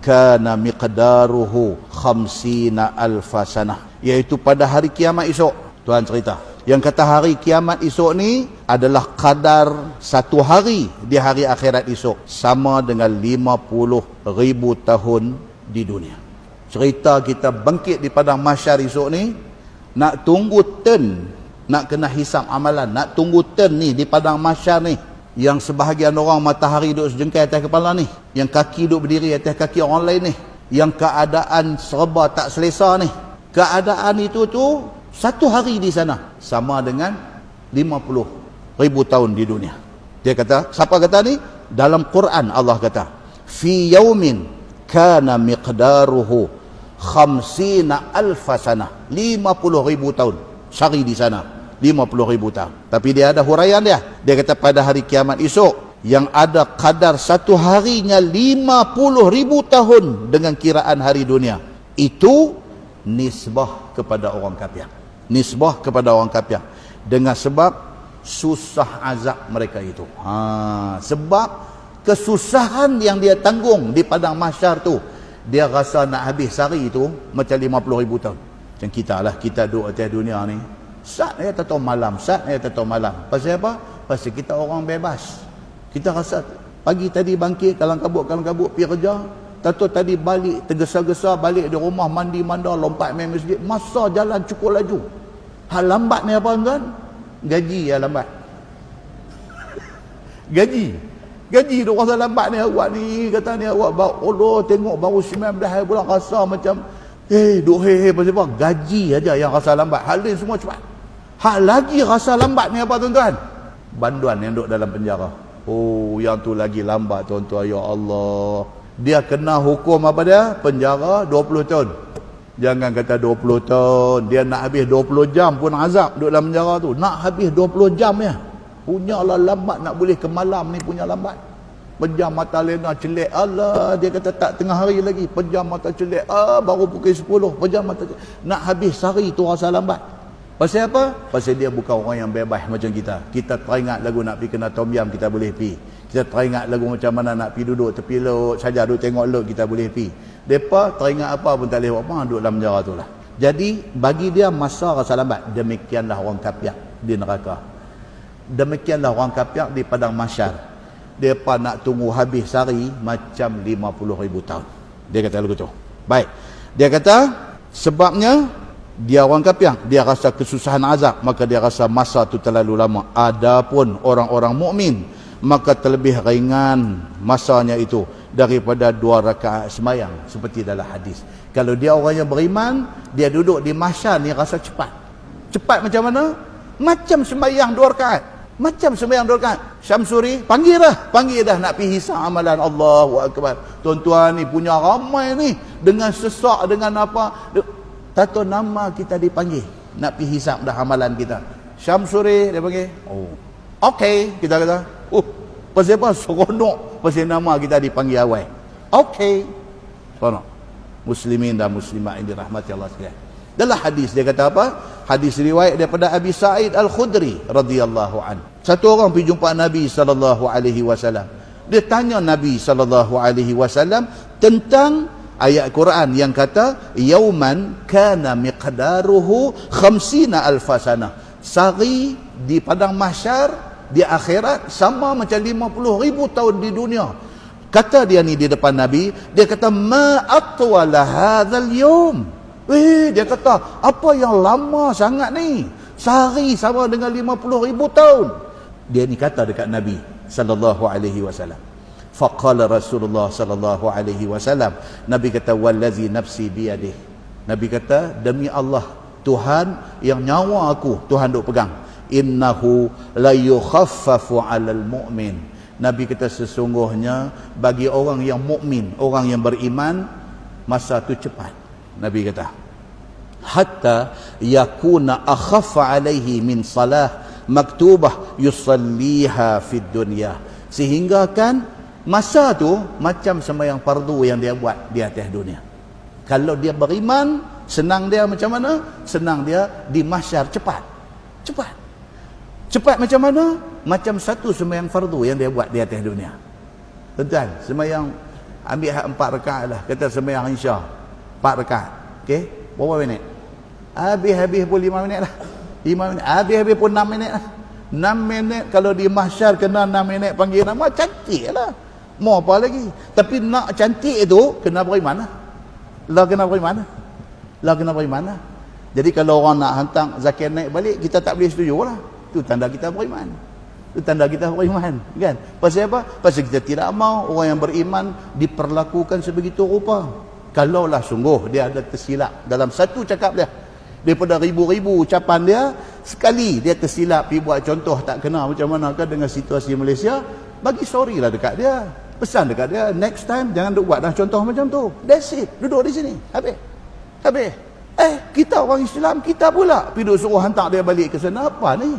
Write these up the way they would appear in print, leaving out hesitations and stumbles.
kana miqdaruhu khamsina alfa sanah, iaitu pada hari kiamat esok. Tuhan cerita yang kata hari kiamat esok ni adalah kadar satu hari di hari akhirat esok sama dengan 50,000 tahun di dunia. Cerita kita bangkit di padang mahsyar esok ni, nak tunggu turn, nak kena hisap amalan, nak tunggu turn ni di padang mahsyar ni, yang sebahagian orang matahari duduk sejengkai atas kepala ni, yang kaki duduk berdiri atas kaki orang lain ni, yang keadaan serba tak selesa ni, keadaan itu tu satu hari di sana sama dengan 50,000 tahun di dunia. Dia kata, siapa kata ni? Dalam Quran Allah kata, fi yaumin kana miqdaruhu khamsina alfa sanah, 50,000 tahun sehari di sana, 50,000 tahun. Tapi dia ada huraian dia. Dia kata pada hari kiamat esok yang ada kadar satu harinya 50,000 tahun dengan kiraan hari dunia, itu nisbah kepada orang kafir. Nisbah kepada orang kafir dengan sebab susah azab mereka itu. Sebab kesusahan yang dia tanggung di padang mahsyar tu, dia rasa nak habis sehari itu macam 50,000 tahun. Macam kita lah, kita duduk atas dunia ni, saat ya tak tahu malam, saat ya tak tahu malam. Pasal apa? Pasal kita orang bebas. Kita rasa pagi tadi bangkit kalang kabut pergi kerja, tahu tadi balik tergesa-gesa balik di rumah, mandi manda, lompat main masjid, masa jalan cukup laju. Hal lambat ni apa tuan? Gaji ya lambat. Gaji duk rasa lambat ni, awak ni kata ni awak Allah tengok baru 19 hari bulan rasa macam duk pasal apa? Gaji aja yang rasa lambat. Hal lain semua cepat. Hal lagi rasa lambat ni apa tuan-tuan? Banduan yang duk dalam penjara. Oh, yang tu lagi lambat tuan-tuan, ya Allah. Dia kena hukum apa dia? Penjara 20 tahun. Jangan kata 20 tahun, dia nak habis 20 jam pun azab duduk dalam penjara tu. Nak habis 20 jam ya. Punyalah lambat, nak boleh ke malam ni punya lambat. Pejam mata lena celik, Allah, dia kata tak tengah hari lagi, pejam mata celik, baru pukul 10, pejam mata celik. Nak habis sehari tu rasa lambat. Pasal apa? Pasal dia bukan orang yang bebas macam kita. Kita teringat lagu nak pergi kena tom yam, kita boleh pergi. Kita teringat lagu macam mana nak pergi duduk tepi laut saja, duduk tengok laut, kita boleh pergi. Mereka teringat apa pun tak boleh buat apa, duduk dalam penjara tu lah. Jadi bagi dia masa rasa lambat. Demikianlah orang kafir di neraka. Demikianlah orang kafir di padang mahsyar. Mereka nak tunggu habis sehari macam 50,000 tahun. Dia kata lagu tu. Baik. Dia kata sebabnya dia orang kafir, dia rasa kesusahan azab, maka dia rasa masa tu terlalu lama. Adapun orang-orang mukmin, maka terlebih ringan masanya itu daripada 2 rakaat sembahyang, seperti dalam hadis. Kalau dia orang yang beriman, dia duduk di mahsyar ni rasa cepat. Cepat macam mana? Macam sembahyang 2 rakaat. Macam sembahyang 2 rakaat. Syamsuri panggil dah nak pergi hisap amalan. Allahu akbar. Tuan-tuan ni punya ramai ni dengan sesak, dengan apa, tahu nama kita dipanggil nak pergi hisap dah amalan kita. Syamsuri dia panggil. Oh. Okey, kita kata, pasal apa? Seronok pasal nama kita dipanggil awal. Okey. Seronok. Muslimin dan muslimat yang dirahmati Allah sekalian. Dalam hadis dia kata apa? Hadis riwayat daripada Abi Sa'id Al-Khudri radhiyallahu an. Satu orang pergi jumpa Nabi sallallahu alaihi wasallam. Dia tanya Nabi sallallahu alaihi wasallam tentang ayat Quran yang kata yauman kana miqdaruhu 50 alfa sanah. Sehari di padang mahsyar di akhirat sama macam 50,000 tahun di dunia. Kata dia ni di depan Nabi, dia kata ma atwala hadzal yaum. Dia kata apa yang lama sangat ni? Sehari sama dengan 50,000 tahun. Dia ni kata dekat Nabi sallallahu alaihi wasallam. Faqala Rasulullah sallallahu alaihi wasallam, Nabi kata wallazi nafsi biyadihi. Nabi kata demi Allah, Tuhan yang nyawa aku Tuhan duk pegang, innahu la yukhaffafu 'alal mu'min. Nabi kata sesungguhnya bagi orang yang mukmin, orang yang beriman, masa tu cepat. Nabi kata hatta yakuna akhaffa alaihi min salah maktubah yusalliha fid dunya, sehingga kan masa tu macam sembahyang fardu yang dia buat di atas dunia. Kalau dia beriman, senang dia macam mana? Senang dia di mahsyar cepat. Cepat macam mana? Macam satu sembahyang fardu yang dia buat di atas dunia. Tuan-tuan, sembahyang Ambil 4 rakaat lah. Kata sembahyang Isya 4 rakaat. Okey? Berapa minit? Habis pun 5 minit lah. 5 minit. Habis pun 6 minit lah. 6 minit kalau di mahsyar kena 6 minit panggil nama, cantik lah. Mau apa lagi? Tapi nak cantik itu kena beriman lah. Kena beriman lah. Jadi kalau orang nak hantar zakat naik balik, kita tak boleh setuju lah. Itu tanda kita beriman. Kan? Pasal apa? Pasal kita tidak mahu orang yang beriman diperlakukan sebegitu rupa. Kalaulah sungguh dia ada tersilap dalam satu cakap dia, daripada ribu-ribu ucapan dia, sekali dia tersilap pergi buat contoh tak kena macam manakah dengan situasi Malaysia, bagi sorry lah dekat dia, pesan dekat dia, next time jangan duk buat dah contoh macam tu. That's it. Duduk di sini. Habis. Kita orang Islam, kita pula pergi duk suruh hantar dia balik ke sana. Apa ni?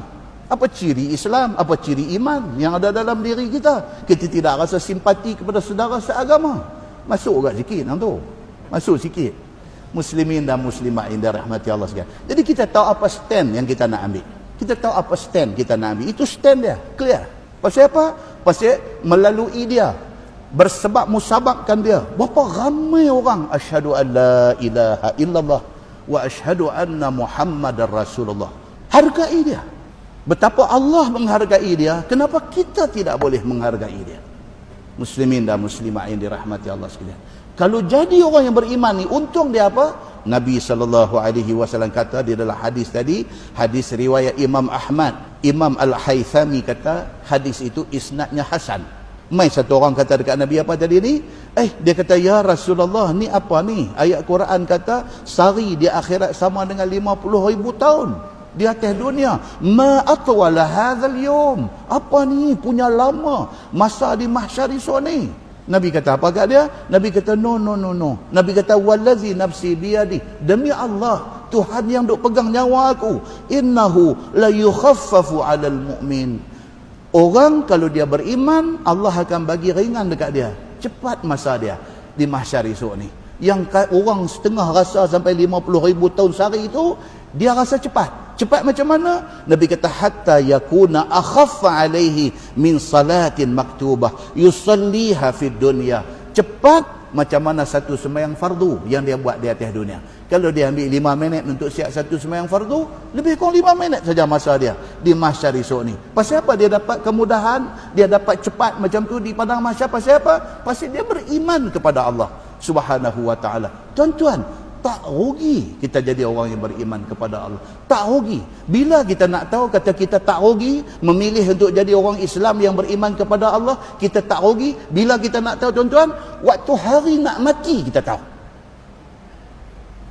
Apa ciri Islam? Apa ciri iman yang ada dalam diri kita? Kita tidak rasa simpati kepada saudara seagama. Masuk agak sikit hang tu. Masuk sikit. Muslimin dan muslimat yang dirahmati Allah sekalian. Jadi kita tahu apa stand yang kita nak ambil. Kita tahu apa stand kita nak ambil. Itu stand dia. Clear. Pasal apa? Pasal melalui dia, bersebab musababkan dia, berapa ramai orang asyhadu an la ilaha illallah wa asyhadu anna Muhammadar Rasulullah. Hargai dia. Betapa Allah menghargai dia, kenapa kita tidak boleh menghargai dia? Muslimin dan muslimat yang dirahmati Allah sekalian. Kalau jadi orang yang beriman ni, untung dia apa? Nabi SAW kata di dalam hadis tadi, hadis riwayat Imam Ahmad, Imam Al-Haythami kata hadis itu isnadnya hasan. Mai satu orang kata dekat Nabi apa tadi ni? Dia kata, ya Rasulullah, ni apa ni? Ayat Quran kata sari di akhirat sama dengan 50,000 tahun di atas dunia. Ma atwala hadzal yawm. Apa ni punya lama masa di mahsyar esok ni? Nabi kata apa kat dia? Nabi kata no. Nabi kata wallazi nafsi biyadi, demi Allah Tuhan yang duk pegang nyawa aku, innahu la yukhaffafu 'alal mu'min. Orang kalau dia beriman, Allah akan bagi ringan dekat dia, cepat masa dia di mahsyar esok ni. Yang orang setengah rasa sampai 50,000 tahun sehari itu, dia rasa cepat. Cepat macam mana? Nabi kata hatta yakuna akhaffa alaihi min salatin maktubah yusalliha fid dunya. Cepat macam mana satu sembahyang fardu yang dia buat di atas dunia. Kalau dia ambil 5 minit untuk siap satu sembahyang fardu, lebih kurang 5 minit saja masa dia di mahsyar esok ni. Pasal apa dia dapat kemudahan, dia dapat cepat macam tu di padang mahsyar? Pasal apa? Pasal dia beriman kepada Allah Subhanahu wa taala. Tuan-tuan, tak rugi kita jadi orang yang beriman kepada Allah. Tak rugi. Bila kita nak tahu kata kita tak rugi memilih untuk jadi orang Islam yang beriman kepada Allah, kita tak rugi. Bila kita nak tahu tuan-tuan, waktu hari nak mati kita tahu.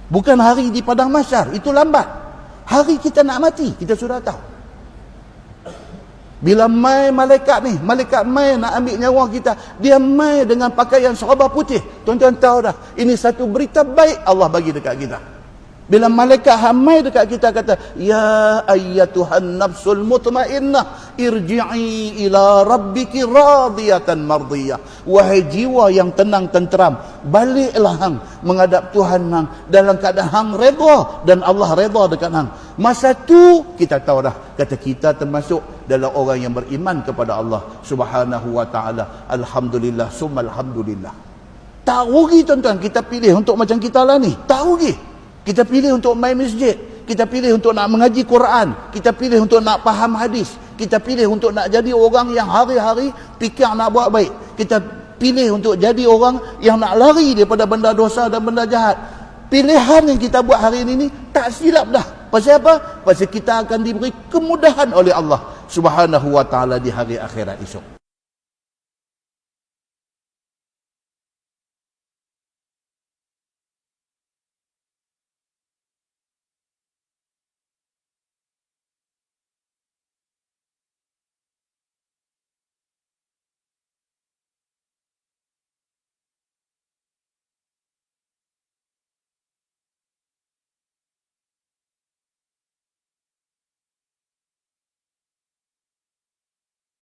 Bukan hari di padang mahsyar, itu lambat. Hari kita nak mati kita sudah tahu. Bila mai malaikat ni, malaikat mai nak ambil nyawa kita, dia mai dengan pakaian serba putih. Tuan-tuan tahu dah, ini satu berita baik Allah bagi dekat kita. Bila malaikat mai dekat kita kata, ya ayyatuhan nafsul mutmainnah irji'i ila rabbiki radiyatan mardiyah. Wahai jiwa yang tenang tenteram, baliklah hang menghadap Tuhan hang dalam keadaan hang redha dan Allah redha dekat hang. Masa tu kita tahu dah, kata kita termasuk dalam orang yang beriman kepada Allah Subhanahu wa taala. Alhamdulillah summa alhamdulillah. Tak rugi tuan-tuan kita pilih untuk macam kita lah ni. Tak rugi. Kita pilih untuk main masjid, kita pilih untuk nak mengaji Quran, kita pilih untuk nak faham hadis, kita pilih untuk nak jadi orang yang hari-hari fikir nak buat baik, kita pilih untuk jadi orang yang nak lari daripada benda dosa dan benda jahat. Pilihan yang kita buat hari ini tak silap dah. Pasal apa? Pasal kita akan diberi kemudahan oleh Allah Subhanahu wa taala di hari akhirat esok.